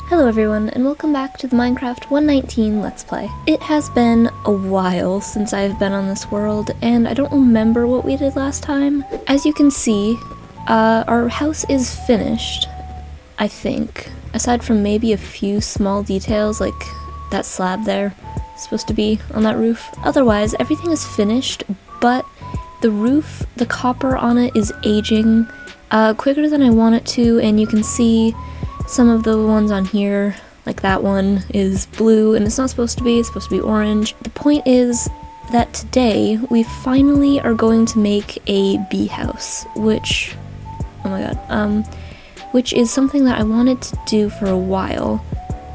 Hello everyone, and welcome back to the Minecraft 119 Let's Play. It has been a while since I've been on this world, and I don't remember what we did last time. As you can see, our house is finished, I think. Aside from maybe a few small details, like that slab there is supposed to be on that roof. Otherwise, everything is finished, but the roof, the copper on it is aging quicker than I want it to, and you can see some of the ones on here, like that one, is blue, and it's not supposed to be, it's supposed to be orange. The point is that today we finally are going to make a bee house, which, oh my god, which is something that I wanted to do for a while.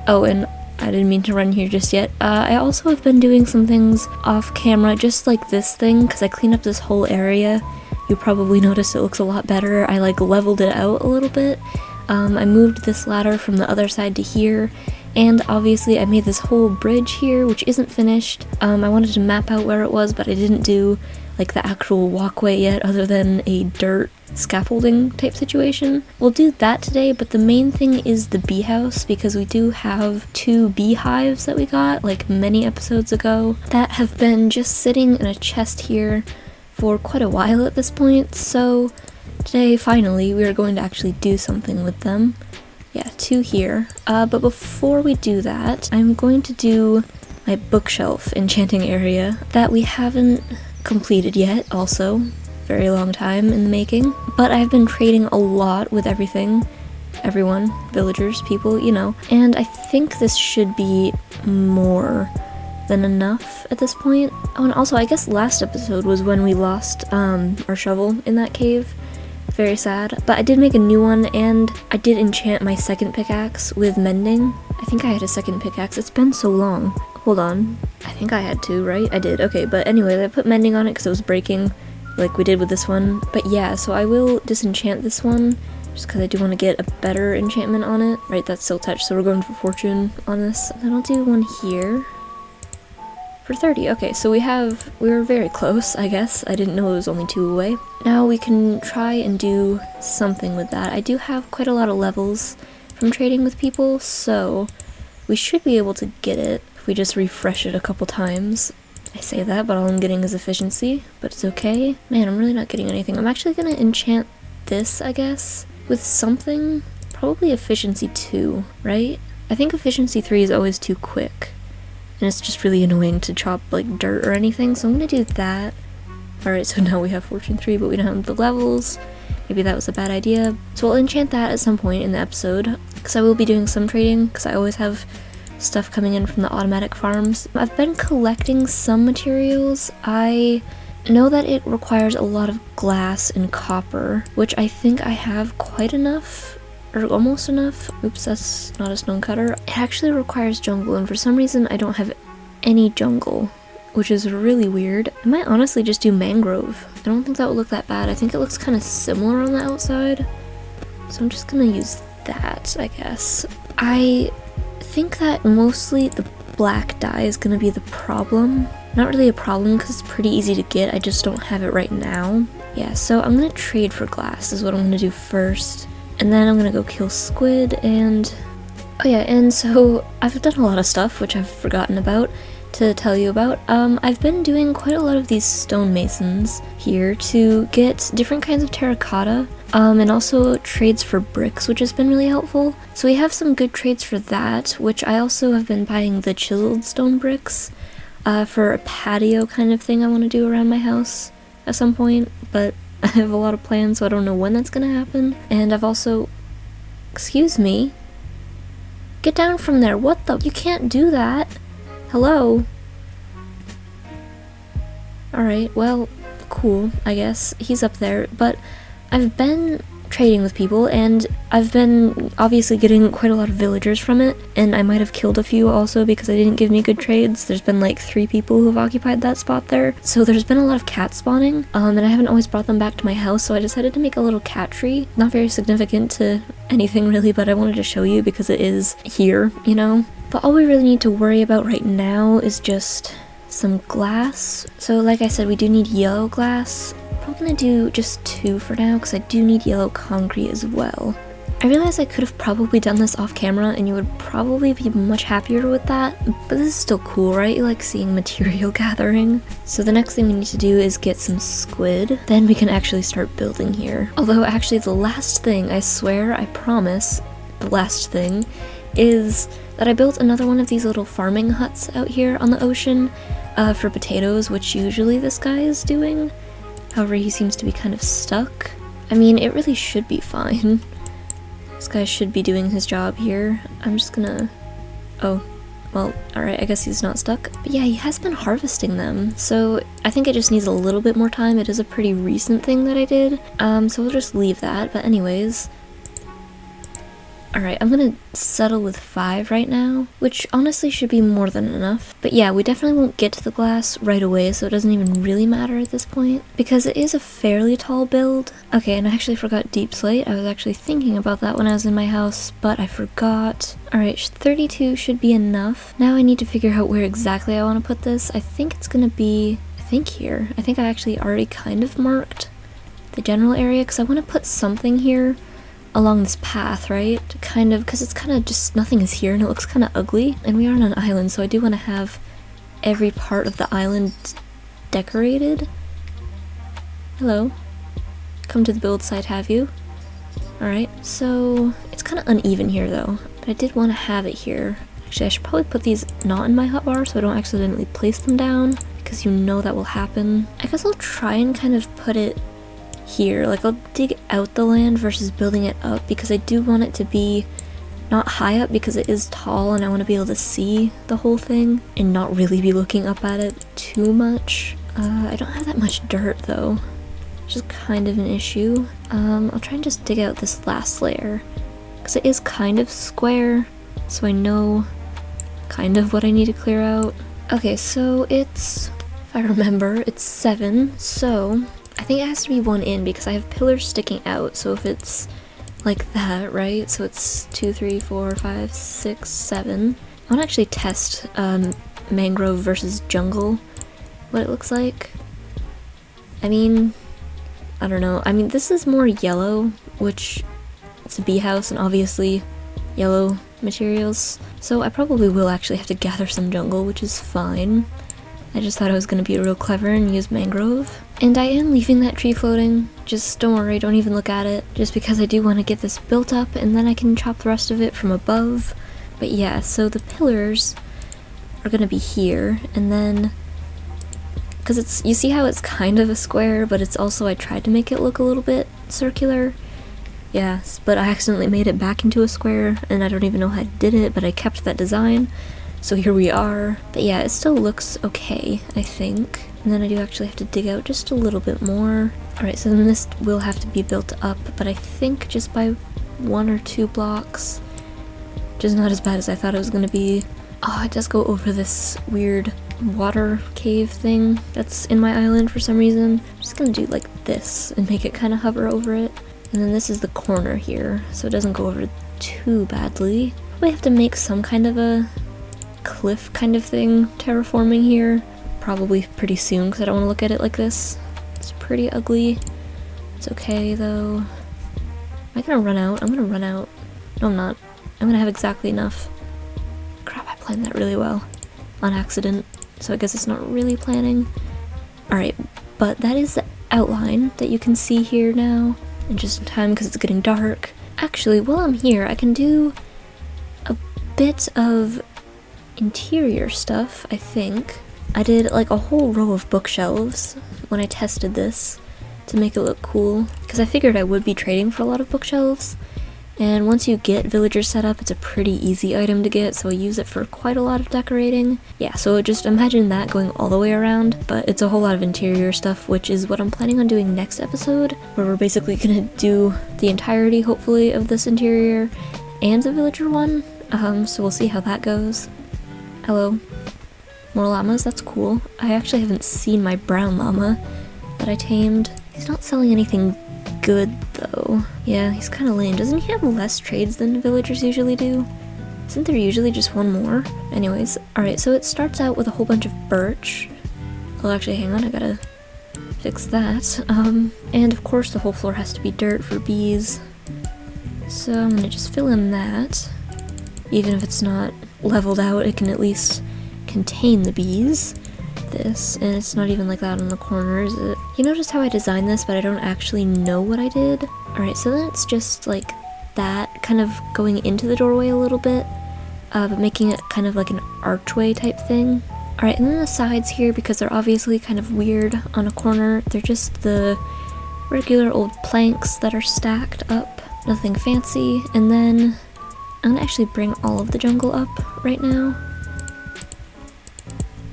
Oh, and I didn't mean to run here just yet. I also have been doing some things off camera, just like this thing, because I cleaned up this whole area. You probably noticed it looks a lot better. I like leveled it out a little bit. I moved this ladder from the other side to here, and obviously I made this whole bridge here, which isn't finished. I wanted to map out where it was, but I didn't do like the actual walkway yet, other than a dirt scaffolding type situation. We'll do that today, but the main thing is the bee house, because we do have 2 beehives that we got like many episodes ago that have been just sitting in a chest here for quite a while at this point, so today, finally, we are going to actually do something with them. Yeah, 2 here. But before we do that, I'm going to do my bookshelf enchanting area that we haven't completed yet, also. Very long time in the making. But I've been trading a lot with everything. Everyone, villagers, people, you know. And I think this should be more than enough at this point. Oh, and also, I guess last episode was when we lost our shovel in that cave. Very sad, but I did make a new one, and I did enchant my second pickaxe with mending. I think I had a second pickaxe. It's been so long. Hold on. I think I had to, right? I did. Okay, but anyway, I put mending on it because it was breaking, like we did with this one. But yeah, so I will disenchant this one, just because I do want to get a better enchantment on it. Right, that's still touch, so we're going for fortune on this. And then I'll do one here for 30. Okay, so we were very close, I guess. I didn't know it was only 2 away. Now we can try and do something with that. I do have quite a lot of levels from trading with people, so we should be able to get it if we just refresh it a couple times. I say that, but all I'm getting is efficiency, but it's okay. Man, I'm really not getting anything. I'm actually gonna enchant this, I guess, with something. Probably efficiency 2, right? I think efficiency 3 is always too quick, and it's just really annoying to chop like dirt or anything, so I'm gonna do that. Alright, so now we have fortune 3, but we don't have the levels. Maybe that was a bad idea. So I'll enchant that at some point in the episode, because I will be doing some trading, because I always have stuff coming in from the automatic farms. I've been collecting some materials. I know that it requires a lot of glass and copper, which I think I have quite enough, or almost enough. Oops, that's not a stone cutter. It actually requires jungle, and for some reason I don't have any jungle, which is really weird. I might honestly just do mangrove. I don't think that would look that bad. I think it looks kind of similar on the outside, so I'm just gonna use that, I guess. I think that mostly the black dye is gonna be the problem. Not really a problem because it's pretty easy to get, I just don't have it right now. Yeah, so I'm gonna trade for glass is what I'm gonna do first. And then I'm gonna go kill squid, and oh yeah, and so I've done a lot of stuff which I've forgotten about to tell you about. I've been doing quite a lot of these stonemasons here to get different kinds of terracotta, and also trades for bricks, which has been really helpful. So we have some good trades for that, which I also have been buying the chiseled stone bricks for a patio kind of thing I want to do around my house at some point, but I have a lot of plans, so I don't know when that's gonna happen. And I've also... Excuse me? Get down from there, what the... You can't do that! Hello? Alright, well, cool, I guess. He's up there, but I've been trading with people, and I've been obviously getting quite a lot of villagers from it, and I might have killed a few also because they didn't give me good trades. There's been like 3 people who've occupied that spot there, so there's been a lot of cat spawning, and I haven't always brought them back to my house, so I decided to make a little cat tree. Not very significant to anything really, but I wanted to show you because it is here, you know? But all we really need to worry about right now is just some glass. So like I said, we do need yellow glass. I'm probably gonna do just 2 for now because I do need yellow concrete as well. I realize I could have probably done this off camera and you would probably be much happier with that, but this is still cool, right? You like seeing material gathering. So the next thing we need to do is get some squid, then we can actually start building here. Although actually the last thing, I swear, I promise, the last thing is that I built another one of these little farming huts out here on the ocean for potatoes, which usually this guy is doing. However, he seems to be kind of stuck. I mean, it really should be fine. This guy should be doing his job here. I'm just gonna... Oh, well, alright, I guess he's not stuck. But yeah, he has been harvesting them, so I think it just needs a little bit more time. It is a pretty recent thing that I did, so we'll just leave that. But anyways... Alright, I'm gonna settle with 5 right now, which honestly should be more than enough. But yeah, we definitely won't get to the glass right away, so it doesn't even really matter at this point, because it is a fairly tall build. Okay, and I actually forgot deep slate. I was actually thinking about that when I was in my house, but I forgot. Alright, 32 should be enough. Now I need to figure out where exactly I want to put this. I think it's gonna be, here. I think I actually already kind of marked the general area, because I want to put something here along this path, right? Kind of, because it's kind of just, nothing is here and it looks kind of ugly. And we are on an island, so I do want to have every part of the island decorated. Hello. Come to the build site, have you? Alright, so it's kind of uneven here though, but I did want to have it here. Actually, I should probably put these not in my hotbar so I don't accidentally place them down, because you know that will happen. I guess I'll try and kind of put it here, like I'll dig out the land versus building it up, because I do want it to be not high up because it is tall and I want to be able to see the whole thing and not really be looking up at it too much. I don't have that much dirt though, which is kind of an issue. I'll try and just dig out this last layer because it is kind of square, so I know kind of what I need to clear out. Okay, so it's, if I remember, it's 7, so I think it has to be 1 in because I have pillars sticking out, so if it's like that, right? So it's 2, 3, 4, 5, 6, 7. I want to actually test mangrove versus jungle, what it looks like. I mean, I don't know. I mean, this is more yellow, which it's a bee house and obviously yellow materials. So I probably will actually have to gather some jungle, which is fine. I just thought I was going to be real clever and use mangrove. And I am leaving that tree floating. Just don't worry, don't even look at it. Just because I do want to get this built up and then I can chop the rest of it from above. But yeah, so the pillars are going to be here. And then, because it's, you see how it's kind of a square, but it's also, I tried to make it look a little bit circular. Yes, but I accidentally made it back into a square and I don't even know how I did it, but I kept that design. So here we are. But yeah, it still looks okay, I think. And then I do actually have to dig out just a little bit more. Alright, so then this will have to be built up, but I think just by 1 or 2 blocks. Which is not as bad as I thought it was going to be. Oh, it does go over this weird water cave thing that's in my island for some reason. I'm just going to do like this and make it kind of hover over it. And then this is the corner here, so it doesn't go over too badly. We have to make some kind of a cliff kind of thing terraforming here. Probably pretty soon because I don't want to look at it like this. It's pretty ugly. It's okay though. Am I gonna run out? I'm gonna run out. No, I'm not. I'm gonna have exactly enough. Crap, I planned that really well. On accident. So I guess it's not really planning. Alright, but that is the outline that you can see here now. And just in time because it's getting dark. Actually, while I'm here, I can do a bit of interior stuff, I think. I did like a whole row of bookshelves when I tested this to make it look cool, because I figured I would be trading for a lot of bookshelves, and once you get villagers set up, it's a pretty easy item to get, so I use it for quite a lot of decorating. Yeah, so just imagine that going all the way around, but it's a whole lot of interior stuff, which is what I'm planning on doing next episode, where we're basically gonna do the entirety, hopefully, of this interior and the villager one, so we'll see how that goes. Hello. More llamas, that's cool. I actually haven't seen my brown llama that I tamed. He's not selling anything good though. Yeah, he's kind of lame. Doesn't he have less trades than villagers usually do? Isn't there usually just one more? Anyways, alright, so it starts out with a whole bunch of birch. Well, actually, hang on, I gotta fix that. And of course the whole floor has to be dirt for bees. So I'm gonna just fill in that. Even if it's not leveled out, it can at least contain the bees. This, and it's not even like that on the corners. You notice how I designed this, but I don't actually know what I did? Alright, so then it's just like that, kind of going into the doorway a little bit, but making it kind of like an archway type thing. Alright, and then the sides here, because they're obviously kind of weird on a corner, they're just the regular old planks that are stacked up. Nothing fancy. And then I'm gonna actually bring all of the jungle up right now.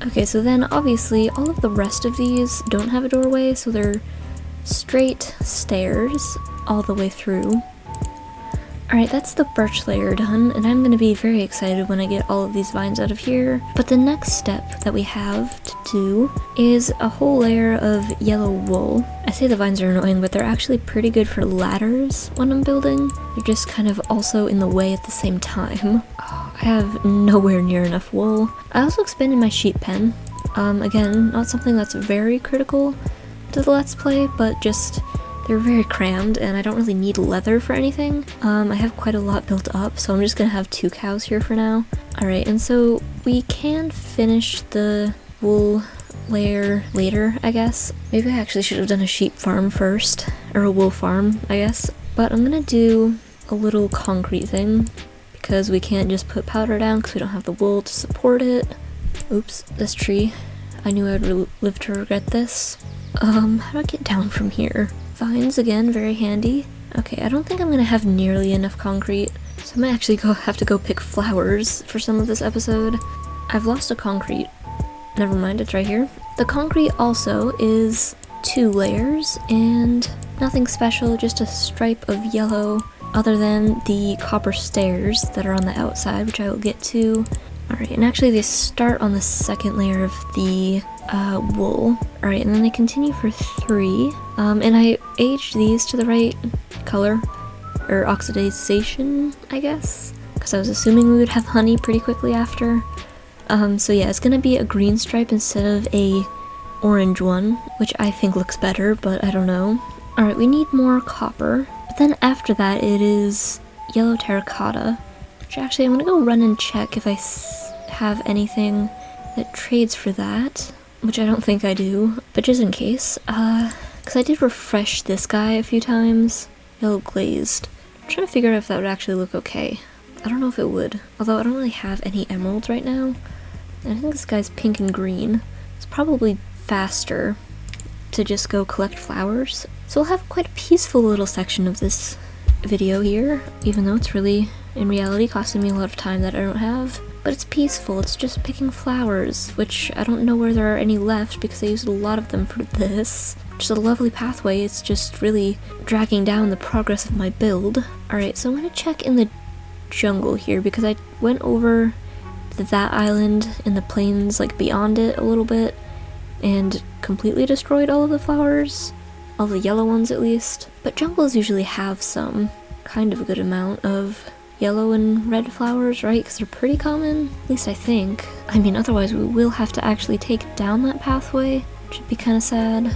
Okay, so then obviously all of the rest of these don't have a doorway, so they're straight stairs all the way through. Alright, that's the birch layer done, and I'm going to be very excited when I get all of these vines out of here. But the next step that we have to do is a whole layer of yellow wool. I say the vines are annoying, but they're actually pretty good for ladders when I'm building. They're just kind of also in the way at the same time. Oh, I have nowhere near enough wool. I also expanded my sheep pen. Again, not something that's very critical to the Let's Play, but just they're very crammed, and I don't really need leather for anything. I have quite a lot built up, so I'm just gonna have 2 cows here for now. Alright, and so we can finish the wool layer later, I guess. Maybe I actually should have done a sheep farm first, or a wool farm, I guess. But I'm gonna do a little concrete thing, because we can't just put powder down because we don't have the wool to support it. Oops, this tree. I knew I'd live to regret this. How do I get down from here? Vines, again, very handy. Okay, I don't think I'm gonna have nearly enough concrete, so I might actually have to go pick flowers for some of this episode. I've lost a concrete. Never mind, it's right here. The concrete also is 2 layers, and nothing special, just a stripe of yellow, other than the copper stairs that are on the outside, which I will get to. Alright, and actually they start on the 2nd layer of the wool. Alright, and then they continue for 3. And I aged these to the right color, or oxidization, I guess, because I was assuming we would have honey pretty quickly after. So yeah, it's gonna be a green stripe instead of a orange one, which I think looks better, but I don't know. Alright, we need more copper, but then after that it is yellow terracotta, which actually I'm gonna go run and check if I have anything that trades for that, which I don't think I do, but just in case, because I did refresh this guy a few times. Yellow glazed. I'm trying to figure out if that would actually look okay. I don't know if it would, although I don't really have any emeralds right now. And I think this guy's pink and green. It's probably faster to just go collect flowers. So we'll have quite a peaceful little section of this video here, even though it's really, in reality, costing me a lot of time that I don't have. But it's peaceful, it's just picking flowers, which I don't know where there are any left because I used a lot of them for this. Just a lovely pathway, it's just really dragging down the progress of my build. Alright, so I'm gonna check in the jungle here because I went over that island in the plains, like beyond it a little bit, and completely destroyed all of the flowers. All the yellow ones at least. But jungles usually have some kind of a good amount of yellow and red flowers, right? Because they're pretty common, at least I think. I mean, otherwise we will have to actually take down that pathway, which would be kind of sad.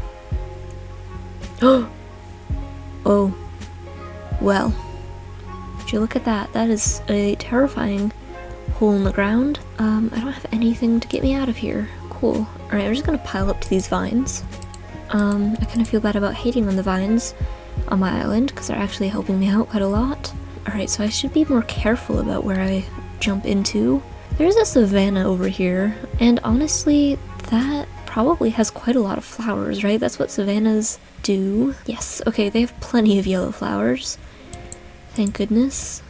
Oh, well, would you look at that? That is a terrifying hole in the ground. I don't have anything to get me out of here. Cool. Alright, I'm just gonna pile up to these vines. I kind of feel bad about hating on the vines on my island because they're actually helping me out quite a lot. Alright, so I should be more careful about where I jump into. There's a savanna over here, and honestly, that probably has quite a lot of flowers, right? That's what savannas do. Yes, okay, they have plenty of yellow flowers. Thank goodness.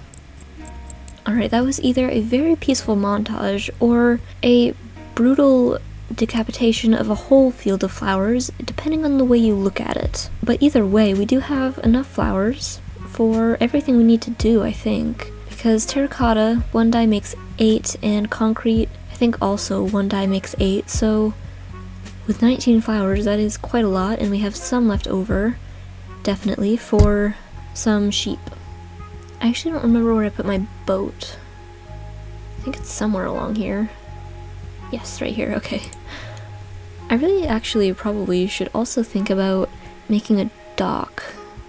Alright, that was either a very peaceful montage or a brutal decapitation of a whole field of flowers, depending on the way you look at it. But either way, we do have enough flowers for everything we need to do, I think. Because terracotta, 1 dye makes 8, and concrete, I think also 1 dye makes 8, so with 19 flowers, that is quite a lot, and we have some left over, definitely, for some sheep. I actually don't remember where I put my boat. I think it's somewhere along here. Yes, right here, okay. I really actually probably should also think about making a dock,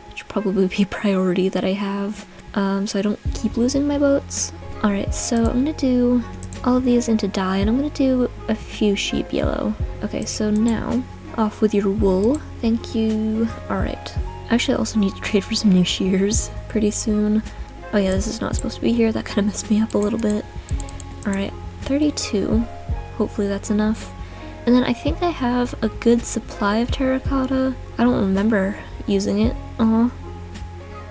which would probably be a priority that I have. so I don't keep losing my boats. Alright, so I'm gonna do all of these into dye, and I'm gonna do a few sheep yellow. Okay, so now, off with your wool. Thank you. Alright. Actually, I also need to trade for some new shears pretty soon. Oh yeah, this is not supposed to be here. That kind of messed me up a little bit. Alright, 32. Hopefully that's enough. And then I think I have a good supply of terracotta. I don't remember using it. Aw.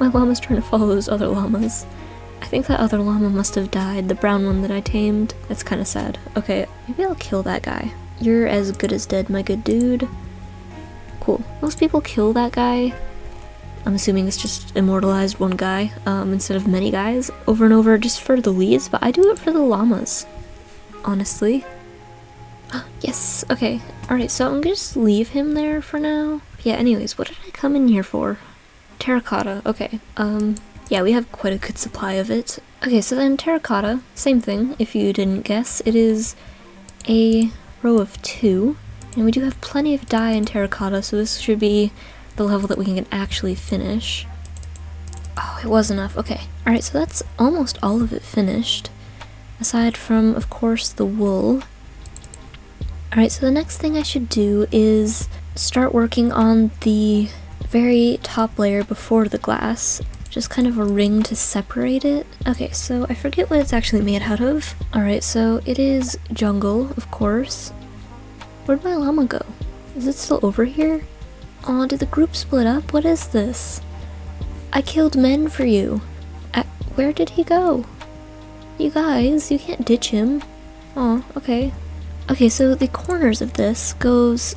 My llama's trying to follow those other llamas. I think that other llama must have died, the brown one that I tamed. That's kind of sad. Okay, maybe I'll kill that guy. You're as good as dead, my good dude. Cool. Most people kill that guy. I'm assuming it's just immortalized one guy, instead of many guys, over and over just for the leads, but I do it for the llamas. Honestly. Yes, okay. Alright, so I'm gonna just leave him there for now. Yeah, anyways, what did I come in here for? Terracotta, okay. Yeah, we have quite a good supply of it. Okay, so then terracotta, same thing, if you didn't guess. It is a row of 2, and we do have plenty of dye in terracotta, so this should be the level that we can actually finish. Oh, it was enough, okay. Alright, so that's almost all of it finished, aside from, of course, the wool. Alright, so the next thing I should do is start working on the very top layer before the glass. Just kind of a ring to separate it. Okay, so I forget what it's actually made out of. Alright, so it is jungle, of course. Where'd my llama go? Is it still over here? Aw, did the group split up? What is this? I killed men for you. Where did he go? You guys, you can't ditch him. Aw, okay. Okay, so the corners of this goes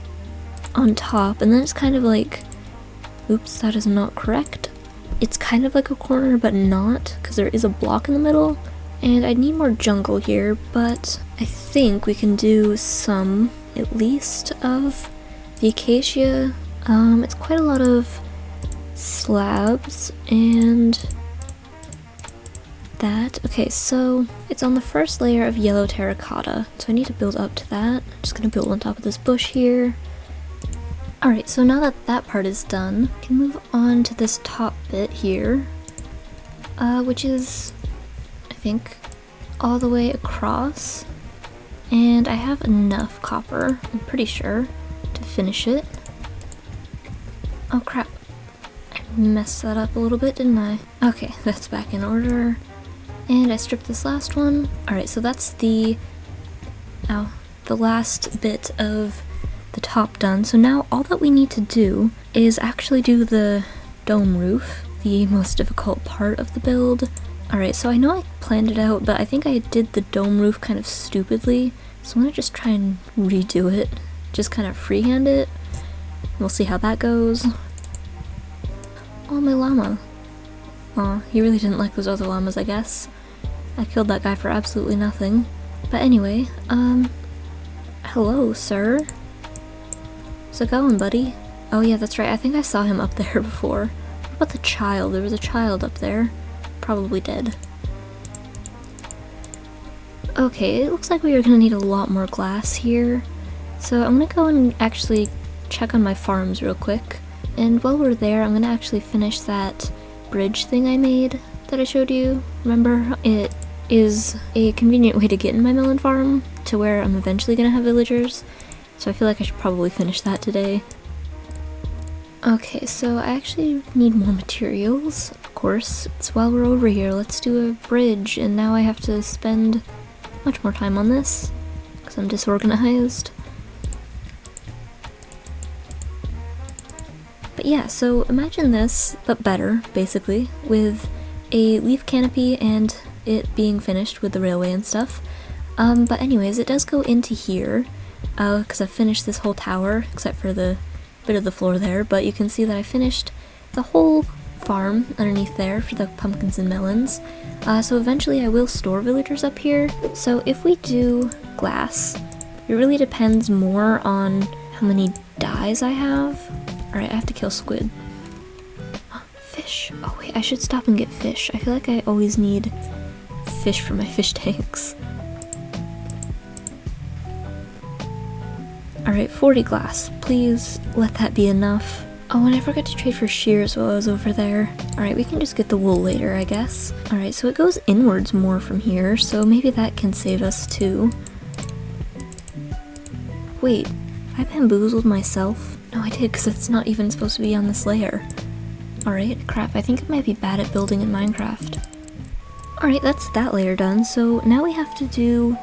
on top, and then it's kind of like... Oops, that is not correct. It's kind of like a corner, but not, because there is a block in the middle. And I need more jungle here, but I think we can do some, at least, of the acacia. It's quite a lot of slabs, and that. Okay, so it's on the first layer of yellow terracotta, so I need to build up to that. I'm just gonna build on top of this bush here. Alright, so now that that part is done, we can move on to this top bit here, which is, I think, all the way across. And I have enough copper, I'm pretty sure, to finish it. Oh crap, I messed that up a little bit, didn't I? Okay, that's back in order. And I stripped this last one. Alright, so that's the last bit of the top done. So now all that we need to do is actually do the dome roof, the most difficult part of the build. Alright, so I know I planned it out, but I think I did the dome roof kind of stupidly, so I'm gonna just try and redo it. Just kind of freehand it. We'll see how that goes. Oh, my llama. Aw, he really didn't like those other llamas, I guess. I killed that guy for absolutely nothing. But anyway, hello, sir. How's it going, buddy? Oh yeah, that's right, I think I saw him up there before. What about the child? There was a child up there. Probably dead. Okay, it looks like we are gonna need a lot more glass here. So I'm gonna go and actually check on my farms real quick. And while we're there, I'm gonna actually finish that bridge thing I made that I showed you. Remember, it is a convenient way to get in my melon farm to where I'm eventually gonna have villagers. So I feel like I should probably finish that today. Okay, so I actually need more materials, of course. So while we're over here, let's do a bridge, and now I have to spend much more time on this, because I'm disorganized. But yeah, so imagine this, but better, basically, with a leaf canopy and it being finished with the railway and stuff. But anyways, it does go into here, because I've finished this whole tower, except for the bit of the floor there, but you can see that I finished the whole farm underneath there for the pumpkins and melons. So eventually I will store villagers up here. So if we do glass, it really depends more on how many dyes I have. Alright, I have to kill squid. Fish. Oh wait, I should stop and get fish. I feel like I always need fish for my fish tanks. Alright, 40 glass. Please let that be enough. Oh, and I forgot to trade for shears while I was over there. Alright, we can just get the wool later, I guess. Alright, so it goes inwards more from here, so maybe that can save us too. Wait, I bamboozled myself? No, I did, because it's not even supposed to be on this layer. Alright, crap, I think I might be bad at building in Minecraft. Alright, that's that layer done, so now we have to do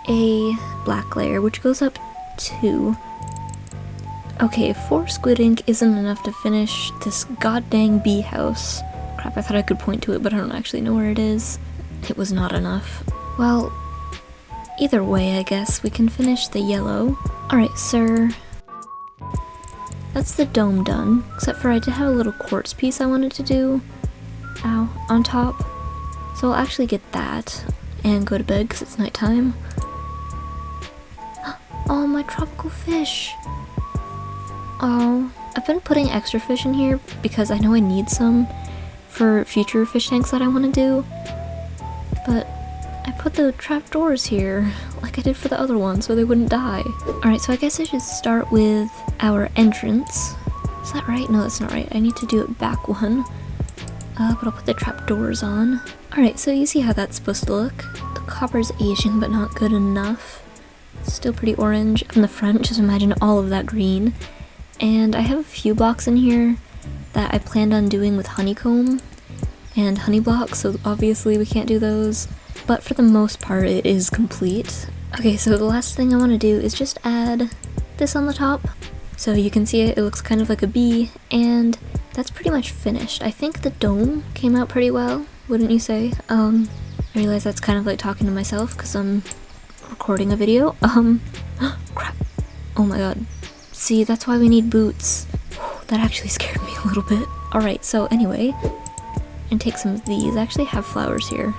a black layer, which goes up 2. Okay, 4 squid ink isn't enough to finish this goddamn bee house. Crap, I thought I could point to it, but I don't actually know where it is. It was not enough. Well, either way, I guess we can finish the yellow. Alright, sir. That's the dome done, except for I did have a little quartz piece I wanted to do. Ow, on top. So I'll actually get that, and go to bed because it's nighttime. Oh, my tropical fish! Oh, I've been putting extra fish in here because I know I need some for future fish tanks that I want to do. But I put the trapdoors here, like I did for the other one, so they wouldn't die. Alright, so I guess I should start with our entrance. Is that right? No, that's not right. I need to do it back one. But I'll put the trapdoors on. Alright, so you see how that's supposed to look. The copper's aging, but not good enough. Still pretty orange. From the front, just imagine all of that green. And I have a few blocks in here that I planned on doing with honeycomb and honey blocks, so obviously we can't do those. But for the most part, it is complete. Okay, so the last thing I want to do is just add this on the top. So you can see it looks kind of like a bee, and that's pretty much finished. I think the dome came out pretty well, wouldn't you say? I realize that's kind of like talking to myself because I'm recording a video. Crap. Oh my god. See, that's why we need boots. That actually scared me a little bit. Alright, so anyway, and take some of these. I actually have flowers here.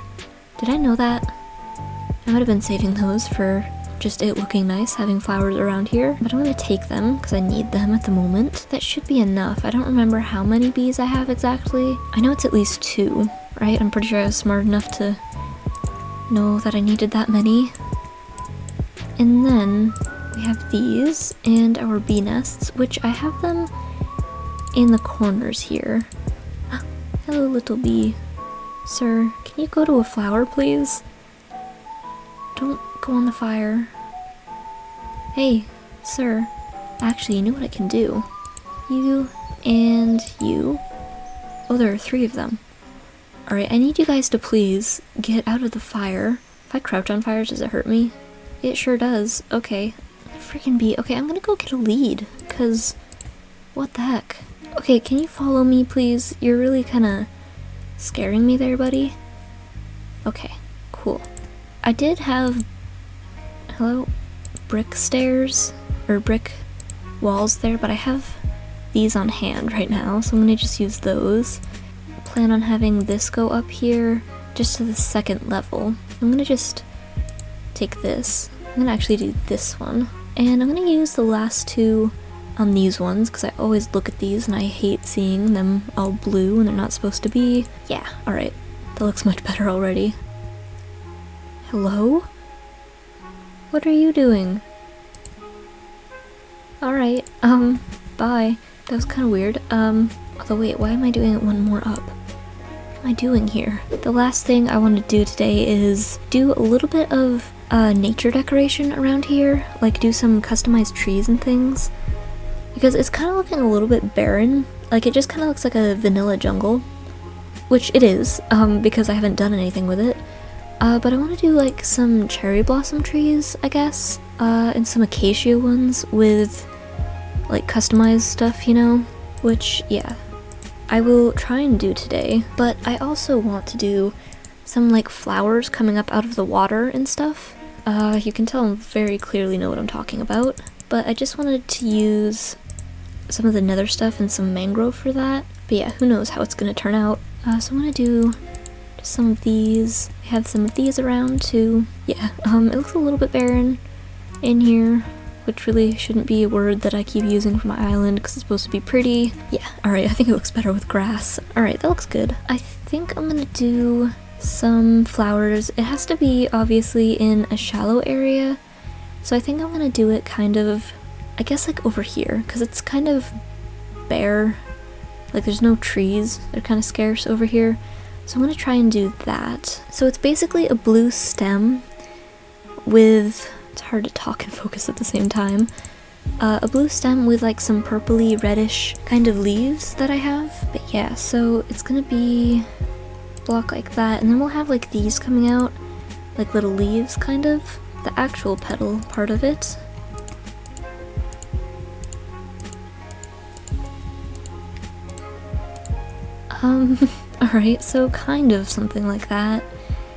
Did I know that? I might have been saving those for just it looking nice, having flowers around here. But I'm gonna take them, because I need them at the moment. That should be enough. I don't remember how many bees I have exactly. I know it's at least 2, right? I'm pretty sure I was smart enough to know that I needed that many. And then we have these and our bee nests, which I have them in the corners here. Hello, little bee. Sir, can you go to a flower, please? Don't go on the fire. Hey, sir. Actually, you know what I can do? You and you. Oh, there are 3 of them. Alright, I need you guys to please get out of the fire. If I crouch on fires, does it hurt me? It sure does. Okay. Freaking bee. Okay, I'm gonna go get a lead, cause what the heck? Okay, can you follow me, please? You're really kinda scaring me there, buddy. Okay, cool. I did have, hello, brick stairs, or brick walls there, but I have these on hand right now, so I'm gonna just use those. I plan on having this go up here, just to the 2nd level. I'm gonna just take this. I'm gonna actually do this one. And I'm gonna use the last 2 on these ones, because I always look at these and I hate seeing them all blue when they're not supposed to be. Yeah, alright. That looks much better already. Hello? What are you doing? Alright, bye. That was kind of weird. Although wait, why am I doing it one more up? What am I doing here? The last thing I want to do today is do a little bit of nature decoration around here, like do some customized trees and things, because it's kind of looking a little bit barren. Like it just kind of looks like a vanilla jungle, which it is, because I haven't done anything with it. But I want to do like some cherry blossom trees, I guess, and some acacia ones with like customized stuff, you know, which yeah, I will try and do today. But I also want to do some like flowers coming up out of the water and stuff. You can tell I very clearly know what I'm talking about, but I just wanted to use some of the nether stuff and some mangrove for that. But yeah, who knows how it's gonna turn out. So I'm gonna do just some of these. I have some of these around too. Yeah, it looks a little bit barren in here, which really shouldn't be a word that I keep using for my island because it's supposed to be pretty. Yeah, alright, I think it looks better with grass. Alright, that looks good. I think I'm gonna do some flowers. It has to be obviously in a shallow area, so I think I'm gonna do it kind of, I guess like over here, because it's kind of bare Like there's no trees, they're kind of scarce over here. So I'm gonna try and do that. So it's basically a blue stem with, it's hard to talk and focus at the same time. A blue stem with like some purpley reddish kind of leaves that I have. But yeah, so it's gonna be block like that, and then we'll have like these coming out, like little leaves kind of, the actual petal part of it. Alright, so kind of something like that.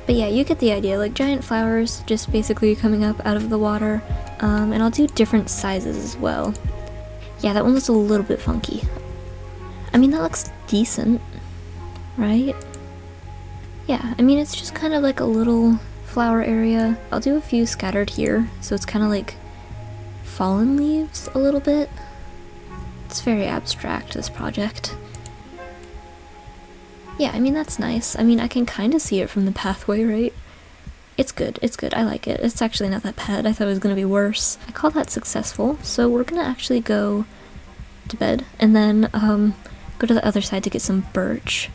But yeah, you get the idea, like giant flowers just basically coming up out of the water. And I'll do different sizes as well. Yeah, that one looks a little bit funky. I mean, that looks decent, right? Yeah, I mean, it's just kind of like a little flower area. I'll do a few scattered here, so it's kind of like fallen leaves a little bit. It's very abstract, this project. Yeah, I mean, that's nice. I mean, I can kind of see it from the pathway, right? It's good, I like it. It's actually not that bad. I thought it was gonna be worse. I call that successful, so we're gonna actually go to bed, and then go to the other side to get some birch.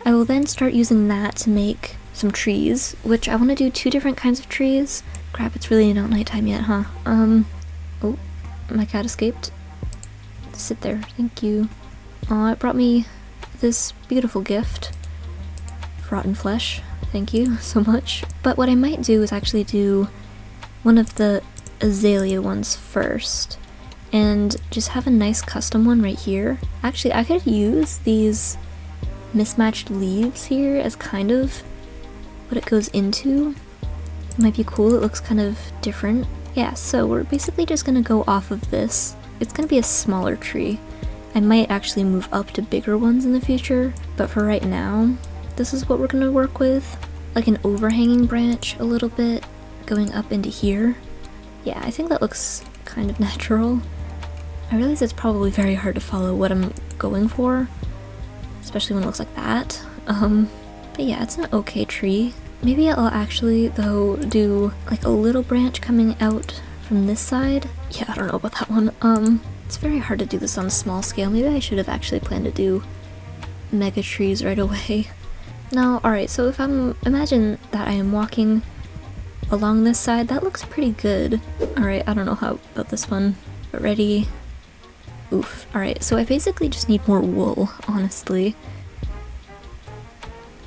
I will then start using that to make some trees, which I want to do 2 different kinds of trees. Crap, it's really not nighttime yet, huh? Oh, my cat escaped. Sit there, thank you. Aw, it brought me this beautiful gift. Rotten flesh. Thank you so much. But what I might do is actually do one of the azalea ones first, and just have a nice custom one right here. Actually, I could use these mismatched leaves here as kind of what it goes into. It might be cool, it looks kind of different. Yeah, so we're basically just gonna go off of this. It's gonna be a smaller tree. I might actually move up to bigger ones in the future, but for right now, this is what we're gonna work with. Like an overhanging branch a little bit, going up into here. Yeah, I think that looks kind of natural. I realize it's probably very hard to follow what I'm going for, especially when it looks like that. But yeah, it's an okay tree. Maybe I'll actually, though, do like a little branch coming out from this side. Yeah, I don't know about that one. It's very hard to do this on a small scale. Maybe I should have actually planned to do mega trees right away. No, alright, so if imagine that I am walking along this side, that looks pretty good. Alright, I don't know how about this one, but ready? Oof. Alright, so I basically just need more wool, honestly.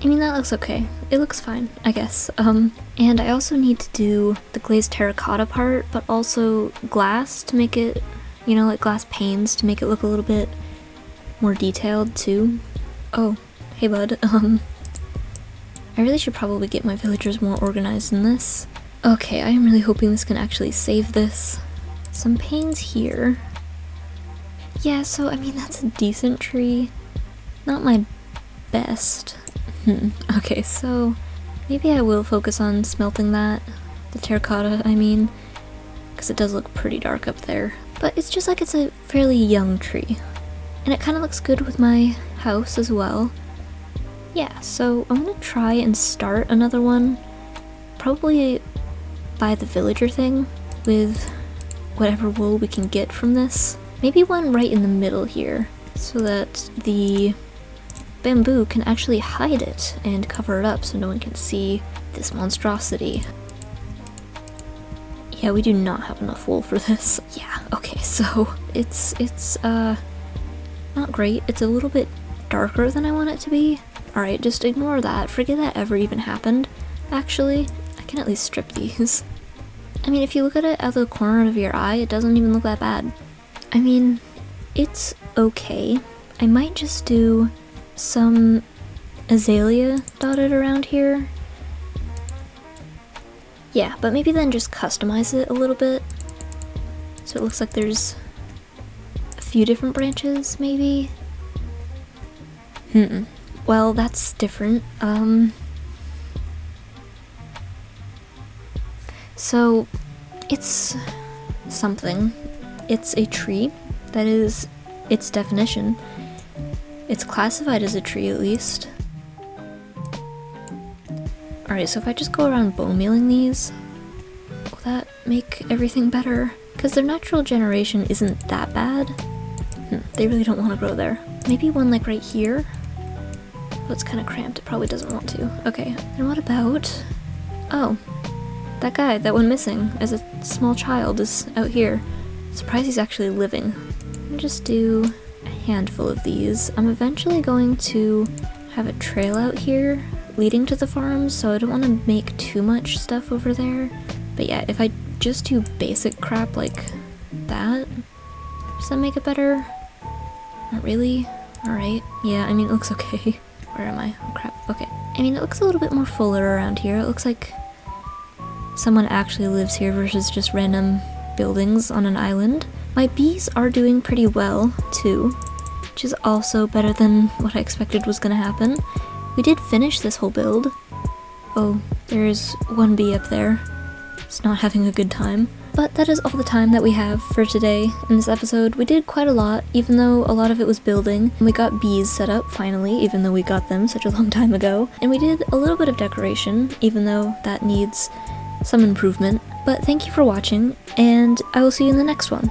I mean, that looks okay. It looks fine, I guess. And I also need to do the glazed terracotta part, but also glass to make it, you know, like glass panes to make it look a little bit more detailed too. Oh, hey bud, I really should probably get my villagers more organized in this. Okay, I am really hoping this can actually save this. Some panes here. Yeah, so I mean, that's a decent tree. Not my best. Okay, so maybe I will focus on smelting that. The terracotta, I mean. Because it does look pretty dark up there. But it's just like it's a fairly young tree. And it kind of looks good with my house as well. Yeah, so I'm gonna try and start another one, probably by the villager thing, with whatever wool we can get from this. Maybe one right in the middle here, so that the bamboo can actually hide it and cover it up so no one can see this monstrosity. Yeah, we do not have enough wool for this. Yeah, okay, so it's not great. It's a little bit darker than I want it to be. Alright, just ignore that. Forget that ever even happened. Actually, I can at least strip these. I mean, if you look at it out of the corner of your eye, it doesn't even look that bad. I mean, it's okay. I might just do some azalea dotted around here. Yeah, but maybe then just customize it a little bit. So it looks like there's a few different branches, maybe? Well, that's different. So, it's something. It's a tree. That is its definition. It's classified as a tree, at least. Alright, so if I just go around bone mealing these, will that make everything better? Because their natural generation isn't that bad. They really don't want to grow there. Maybe one like right here? Oh, it's kind of cramped. It probably doesn't want to. Okay, and what about... Oh, that guy that went missing as a small child is out here. Surprised he's actually living. I'll just do a handful of these. I'm eventually going to have a trail out here leading to the farm, so I don't want to make too much stuff over there. But yeah, if I just do basic crap like that, does that make it better? Not really. Alright. Yeah, I mean, it looks okay. Where am I? Oh crap. Okay. I mean, it looks a little bit more fuller around here. It looks like someone actually lives here versus just random buildings on an island. My bees are doing pretty well, too, which is also better than what I expected was gonna happen. We did finish this whole build. Oh, there's one bee up there. It's not having a good time. But that is all the time that we have for today in this episode. We did quite a lot, even though a lot of it was building. And we got bees set up, finally, even though we got them such a long time ago. And we did a little bit of decoration, even though that needs some improvement. But thank you for watching, and I will see you in the next one.